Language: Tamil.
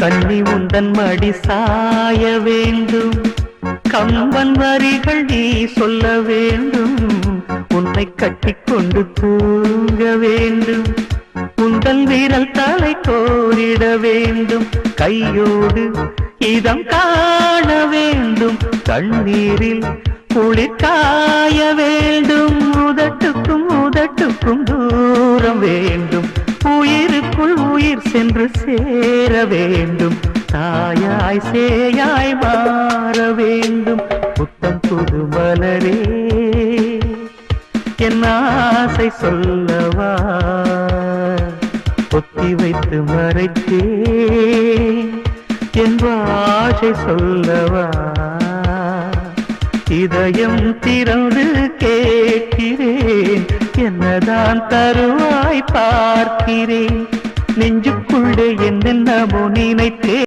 கண்ணி உந்தன் மடி சாய வேண்டும், கம்பன் வரிகள் நீ சொல்ல வேண்டும், உன்னை கட்டிக்கொண்டு தூங்க வேண்டும், உந்தன் வீரல் தலை கோரிட வேண்டும், கையோடு இதம் காண வேண்டும், கண்ணீரில் குளிர் காய வேண்டும், உதட்டுக்கும் உதட்டுக்கும் தூரம் வேண்டும், உயிருக்குள் உயிர் சென்று சேர வேண்டும், தாயாய் சேயாய் மாற வேண்டும். புத்தம் புது மலரே என் ஆசை சொல்லவா, பொத்தி வைத்து மறைத்தே என் ஆசை சொல்லவா, இதயம் திறந்து கேட்கிறேன், என்னதான் தருவாய் பார்க்கிறேன், நெஞ்சுக்குள்ளே என்னென்னமோ நினைத்தேன்.